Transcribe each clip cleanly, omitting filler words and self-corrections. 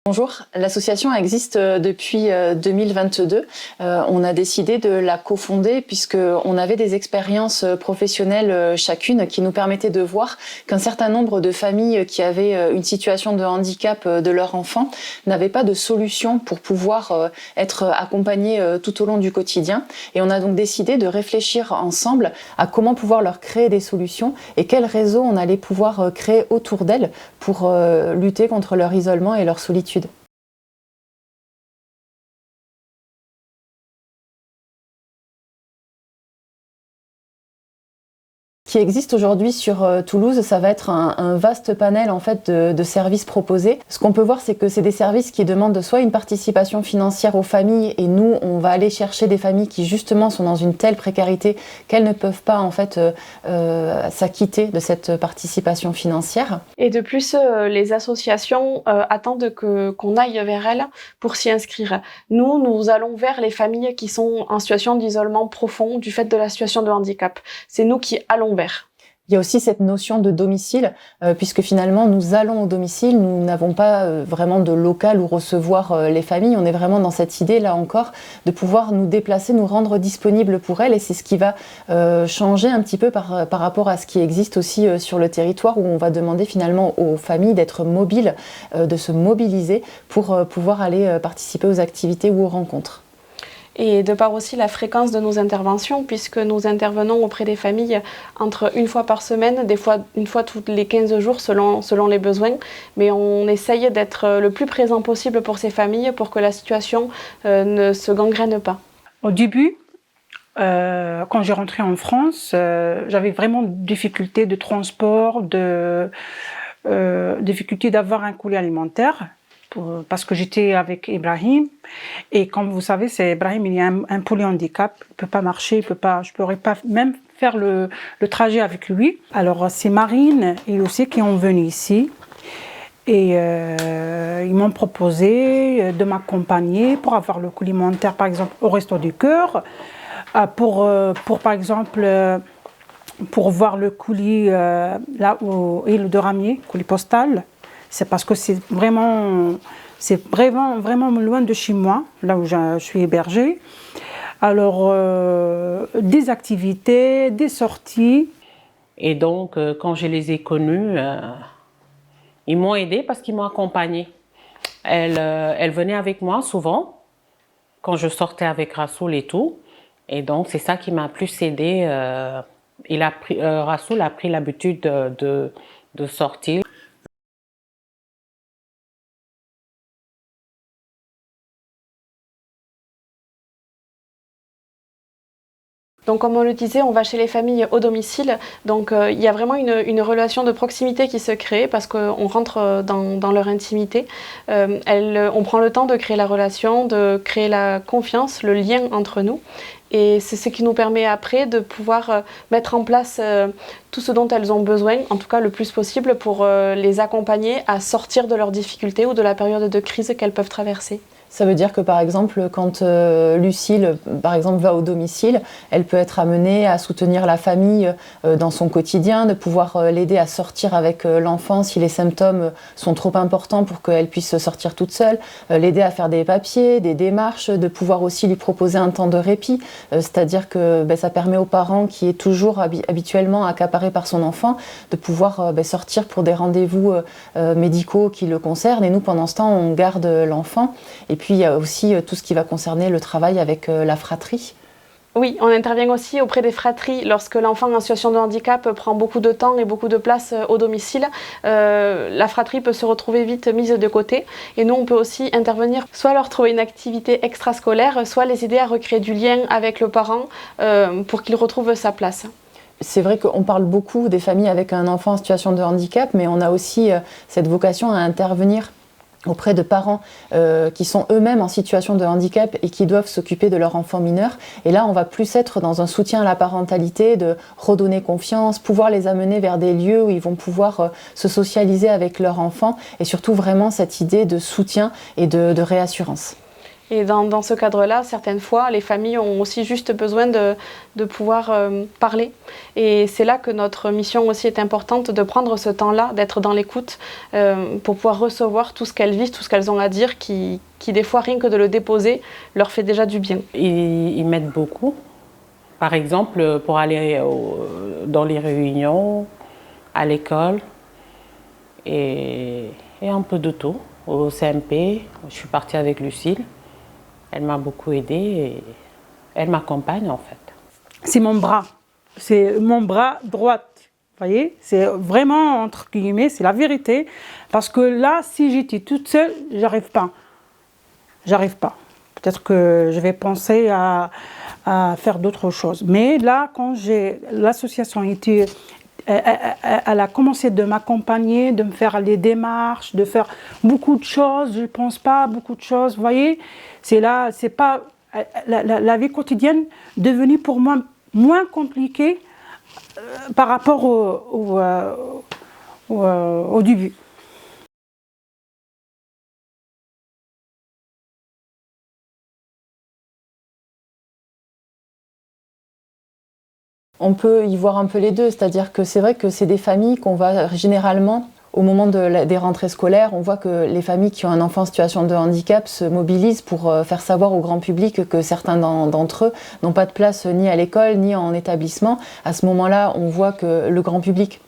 Bonjour, l'association existe depuis 2022. On a décidé de la cofonder puisqu'on avait des expériences professionnelles chacune qui nous permettaient de voir qu'un certain nombre de familles qui avaient une situation de handicap de leur enfant n'avaient pas de solution pour pouvoir être accompagnées tout au long du quotidien. Et on a donc décidé de réfléchir ensemble à comment pouvoir leur créer des solutions et quel réseau on allait pouvoir créer autour d'elles pour lutter contre leur isolement et leur solitude. Ce qui existe aujourd'hui sur Toulouse, ça va être un vaste panel en fait de services proposés. Ce qu'on peut voir, c'est que c'est des services qui demandent soit une participation financière aux familles, et nous, on va aller chercher des familles qui justement sont dans une telle précarité qu'elles ne peuvent pas en fait s'acquitter de cette participation financière. Et de plus, les associations attendent qu'on aille vers elles pour s'y inscrire. Nous allons vers les familles qui sont en situation d'isolement profond du fait de la situation de handicap. C'est nous qui allons vers. Il y a aussi cette notion de domicile, puisque finalement nous allons au domicile, nous n'avons pas vraiment de local où recevoir les familles, on est vraiment dans cette idée là encore de pouvoir nous déplacer, nous rendre disponibles pour elles, et c'est ce qui va changer un petit peu par rapport à ce qui existe aussi sur le territoire, où on va demander finalement aux familles d'être mobiles, de se mobiliser pour pouvoir aller participer aux activités ou aux rencontres. Et de par aussi la fréquence de nos interventions, puisque nous intervenons auprès des familles entre une fois par semaine, des fois une fois tous les 15 jours selon les besoins, mais on essaye d'être le plus présent possible pour ces familles pour que la situation ne se gangrène pas. Au début, quand j'ai rentré en France, j'avais vraiment des difficultés de transport, difficultés d'avoir un colis alimentaire. Parce que j'étais avec Ibrahim, et comme vous savez, c'est Ibrahim, il a un polyhandicap, il peut pas marcher, je pourrais pas même faire le trajet avec lui. Alors c'est Marine et aussi qui ont venu ici, et ils m'ont proposé de m'accompagner pour avoir le colis alimentaire, par exemple au Resto du Cœur, pour par exemple pour voir le colis là au île de Ramier, colis postal. C'est parce que c'est vraiment loin de chez moi, là où je suis hébergée. Alors, des activités, des sorties. Et donc, quand je les ai connus, ils m'ont aidée parce qu'ils m'ont accompagnée. Elle venait avec moi souvent, quand je sortais avec Rassoul et tout. Et donc, c'est ça qui m'a plus aidée. Rassoul a pris l'habitude de sortir. Donc comme on le disait, on va chez les familles au domicile, donc il y a vraiment une relation de proximité qui se crée parce qu'on rentre dans leur intimité. On prend le temps de créer la relation, de créer la confiance, le lien entre nous. Et c'est ce qui nous permet après de pouvoir mettre en place tout ce dont elles ont besoin, en tout cas le plus possible, pour les accompagner à sortir de leurs difficultés ou de la période de crise qu'elles peuvent traverser. Ça veut dire que par exemple, quand Lucille par exemple, va au domicile, elle peut être amenée à soutenir la famille dans son quotidien, de pouvoir l'aider à sortir avec l'enfant si les symptômes sont trop importants pour qu'elle puisse sortir toute seule, l'aider à faire des papiers, des démarches, de pouvoir aussi lui proposer un temps de répit, c'est-à-dire que ça permet aux parents qui est toujours habituellement accaparé par son enfant de pouvoir sortir pour des rendez-vous médicaux qui le concernent, et nous pendant ce temps on garde l'enfant. Et puis il y a aussi tout ce qui va concerner le travail avec la fratrie. Oui, on intervient aussi auprès des fratries lorsque l'enfant en situation de handicap prend beaucoup de temps et beaucoup de place au domicile. La fratrie peut se retrouver vite mise de côté, et nous on peut aussi intervenir, soit leur trouver une activité extrascolaire, soit les aider à recréer du lien avec le parent pour qu'il retrouve sa place. C'est vrai qu'on parle beaucoup des familles avec un enfant en situation de handicap, mais on a aussi cette vocation à intervenir auprès de parents qui sont eux-mêmes en situation de handicap et qui doivent s'occuper de leur enfant mineur. Et là, on va plus être dans un soutien à la parentalité, de redonner confiance, pouvoir les amener vers des lieux où ils vont pouvoir se socialiser avec leur enfant, et surtout vraiment cette idée de soutien et de réassurance. Et dans ce cadre-là, certaines fois, les familles ont aussi juste besoin de pouvoir parler. Et c'est là que notre mission aussi est importante, de prendre ce temps-là, d'être dans l'écoute, pour pouvoir recevoir tout ce qu'elles vivent, tout ce qu'elles ont à dire, qui des fois, rien que de le déposer, leur fait déjà du bien. Ils m'aident beaucoup. Par exemple, pour aller dans les réunions, à l'école, et un peu de tout. Au CMP, je suis partie avec Lucille. Elle m'a beaucoup aidée et elle m'accompagne en fait. C'est mon bras droit. Vous voyez, c'est vraiment entre guillemets, c'est la vérité. Parce que là, si j'étais toute seule, j'arrive pas. Peut-être que je vais penser à faire d'autres choses. Mais là, quand l'association elle a commencé de m'accompagner, de me faire les démarches, de faire beaucoup de choses. Je ne pense pas à beaucoup de choses. Vous voyez, c'est pas la vie quotidienne devenue pour moi moins compliquée par rapport au début. On peut y voir un peu les deux, c'est-à-dire que c'est vrai que c'est des familles qu'on va généralement, au moment des rentrées scolaires, on voit que les familles qui ont un enfant en situation de handicap se mobilisent pour faire savoir au grand public que certains d'entre eux n'ont pas de place ni à l'école ni en établissement. À ce moment-là, on voit que le grand public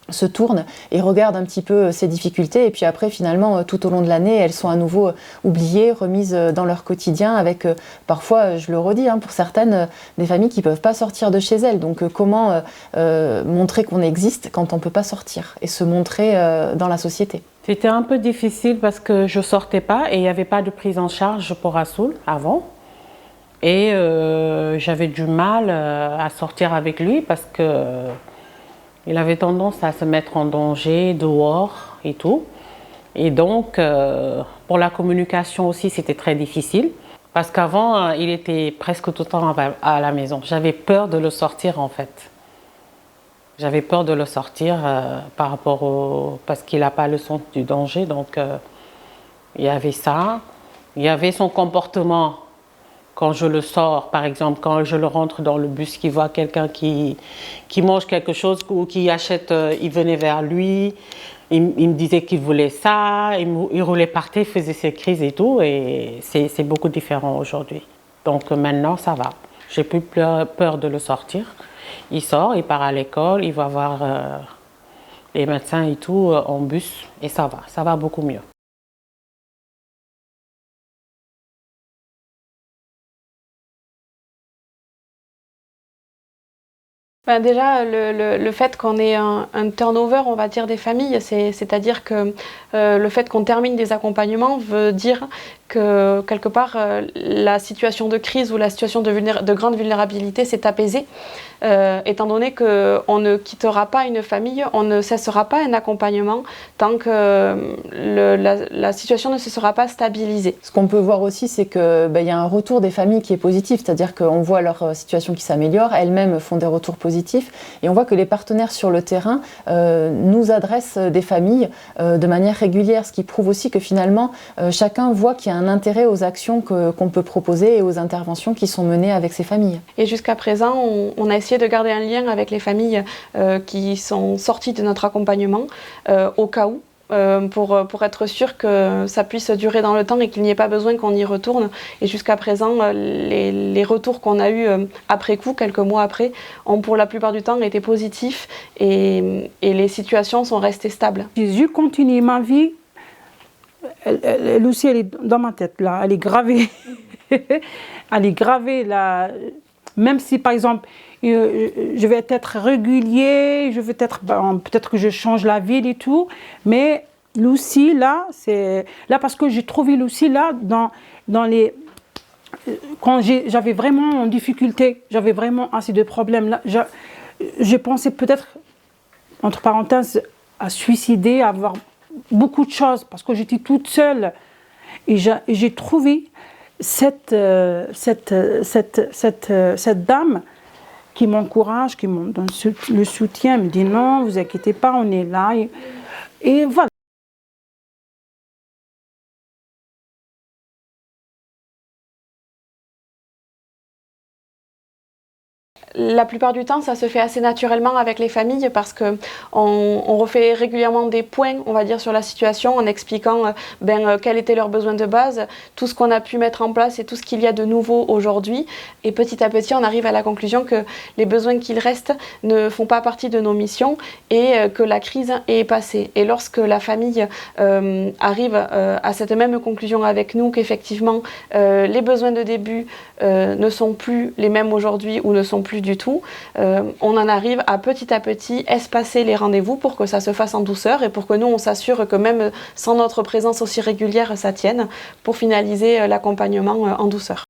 se tourne et regarde un petit peu ces difficultés, et puis après finalement tout au long de l'année elles sont à nouveau oubliées, remises dans leur quotidien avec parfois, je le redis, pour certaines, des familles qui ne peuvent pas sortir de chez elles. Donc comment montrer qu'on existe quand on ne peut pas sortir et se montrer dans la société? C'était un peu difficile parce que je ne sortais pas et il n'y avait pas de prise en charge pour Rassoul avant. Et j'avais du mal à sortir avec lui parce que il avait tendance à se mettre en danger dehors et tout. Et donc, pour la communication aussi, c'était très difficile. Parce qu'avant, il était presque tout le temps à la maison. J'avais peur de le sortir, en fait. J'avais peur de le sortir par rapport parce qu'il n'a pas le sens du danger. Donc, il y avait ça. Il y avait son comportement. Quand je le sors, par exemple, quand je le rentre dans le bus, qu'il voit quelqu'un qui mange quelque chose ou qui achète, il venait vers lui, il me disait qu'il voulait ça, il roulait par terre, il faisait ses crises et tout, et c'est beaucoup différent aujourd'hui. Donc maintenant, ça va. J'ai plus peur de le sortir. Il sort, il part à l'école, il va voir les médecins et tout en bus, et ça va beaucoup mieux. Ben déjà, le fait qu'on ait un turnover, on va dire, des familles, c'est-à-dire que le fait qu'on termine des accompagnements veut dire que quelque part la situation de crise ou la situation de grande vulnérabilité s'est apaisée, étant donné qu'on ne quittera pas une famille, on ne cessera pas un accompagnement tant que la situation ne se sera pas stabilisée. Ce qu'on peut voir aussi, c'est qu'il y a un retour des familles qui est positif, c'est-à-dire qu'on voit leur situation qui s'améliore, elles-mêmes font des retours positifs, et on voit que les partenaires sur le terrain nous adressent des familles de manière régulière, ce qui prouve aussi que finalement chacun voit qu'il y a un intérêt aux actions qu'on peut proposer et aux interventions qui sont menées avec ces familles. Et jusqu'à présent, on a essayé de garder un lien avec les familles qui sont sorties de notre accompagnement au cas où, pour être sûr que ça puisse durer dans le temps et qu'il n'y ait pas besoin qu'on y retourne. Et jusqu'à présent, les retours qu'on a eus après coup, quelques mois après, ont pour la plupart du temps été positifs et les situations sont restées stables. Je continue ma vie. Lucie, elle est dans ma tête, là, elle est gravée. Elle est gravée, là. Même si, par exemple, je vais être régulier, peut-être que je change la ville et tout, mais Lucie, là, c'est là parce que j'ai trouvé Lucie, là, dans les... Quand j'avais vraiment en difficulté, j'avais vraiment assez de problèmes, là, je pensais peut-être, entre parenthèses, à suicider, à avoir beaucoup de choses, parce que j'étais toute seule. Et j'ai trouvé cette dame qui m'encourage, qui me donne le soutien, me dit non, vous inquiétez pas, on est là. Et voilà. La plupart du temps, ça se fait assez naturellement avec les familles parce qu'on refait régulièrement des points, on va dire, sur la situation en expliquant quels étaient leurs besoins de base, tout ce qu'on a pu mettre en place et tout ce qu'il y a de nouveau aujourd'hui. Et petit à petit, on arrive à la conclusion que les besoins qu'il reste ne font pas partie de nos missions et que la crise est passée. Et lorsque la famille arrive à cette même conclusion avec nous, qu'effectivement, les besoins de début ne sont plus les mêmes aujourd'hui ou ne sont plus du tout, on en arrive à petit espacer les rendez-vous pour que ça se fasse en douceur et pour que nous on s'assure que même sans notre présence aussi régulière ça tienne pour finaliser l'accompagnement en douceur.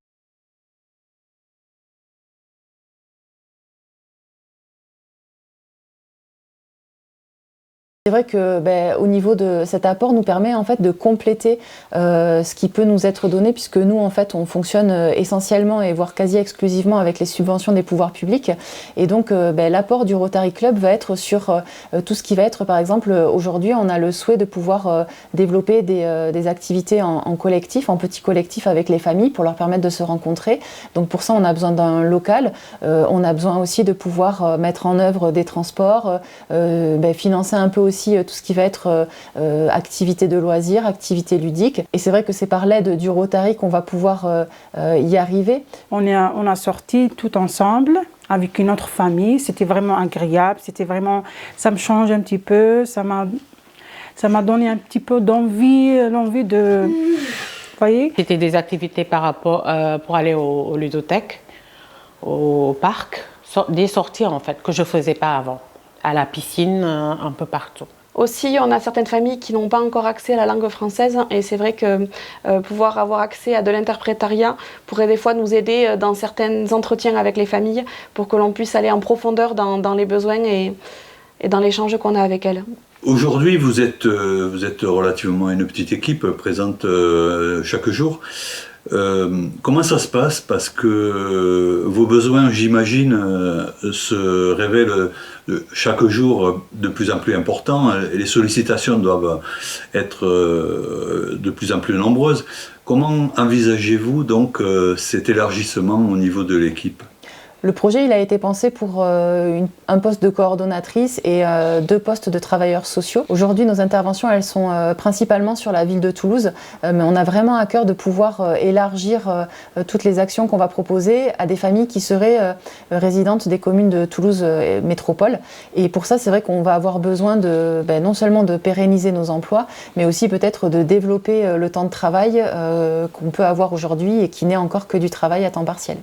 C'est vrai que au niveau de cet apport nous permet en fait de compléter ce qui peut nous être donné puisque nous en fait on fonctionne essentiellement et voire quasi exclusivement avec les subventions des pouvoirs publics et donc l'apport du Rotary Club va être sur tout ce qui va être par exemple aujourd'hui on a le souhait de pouvoir développer des activités en collectif, en petit collectif avec les familles pour leur permettre de se rencontrer. Donc pour ça on a besoin d'un local, on a besoin aussi de pouvoir mettre en œuvre des transports, financer un peu aussi tout ce qui va être activité de loisirs, activité ludique. Et c'est vrai que c'est par l'aide du Rotary qu'on va pouvoir y arriver. On a sorti tout ensemble avec une autre famille. C'était vraiment agréable. C'était vraiment, ça me change un petit peu. Ça m'a donné un petit peu l'envie de, vous voyez. C'était des activités par rapport pour aller au ludothèque, au parc, des sorties en fait que je faisais pas avant. À la piscine, un peu partout. Aussi, on a certaines familles qui n'ont pas encore accès à la langue française et c'est vrai que pouvoir avoir accès à de l'interprétariat pourrait des fois nous aider dans certains entretiens avec les familles pour que l'on puisse aller en profondeur dans les besoins et dans l'échange qu'on a avec elles. Aujourd'hui, vous êtes relativement une petite équipe présente chaque jour. Comment ça se passe? Parce que vos besoins, j'imagine, se révèlent chaque jour de plus en plus importants et les sollicitations doivent être de plus en plus nombreuses. Comment envisagez-vous donc cet élargissement au niveau de l'équipe? Le projet il a été pensé pour un poste de coordonnatrice et 2 postes de travailleurs sociaux. Aujourd'hui, nos interventions elles sont principalement sur la ville de Toulouse, mais on a vraiment à cœur de pouvoir élargir toutes les actions qu'on va proposer à des familles qui seraient résidentes des communes de Toulouse métropole. Et pour ça, c'est vrai qu'on va avoir besoin de non seulement de pérenniser nos emplois, mais aussi peut-être de développer le temps de travail qu'on peut avoir aujourd'hui et qui n'est encore que du travail à temps partiel.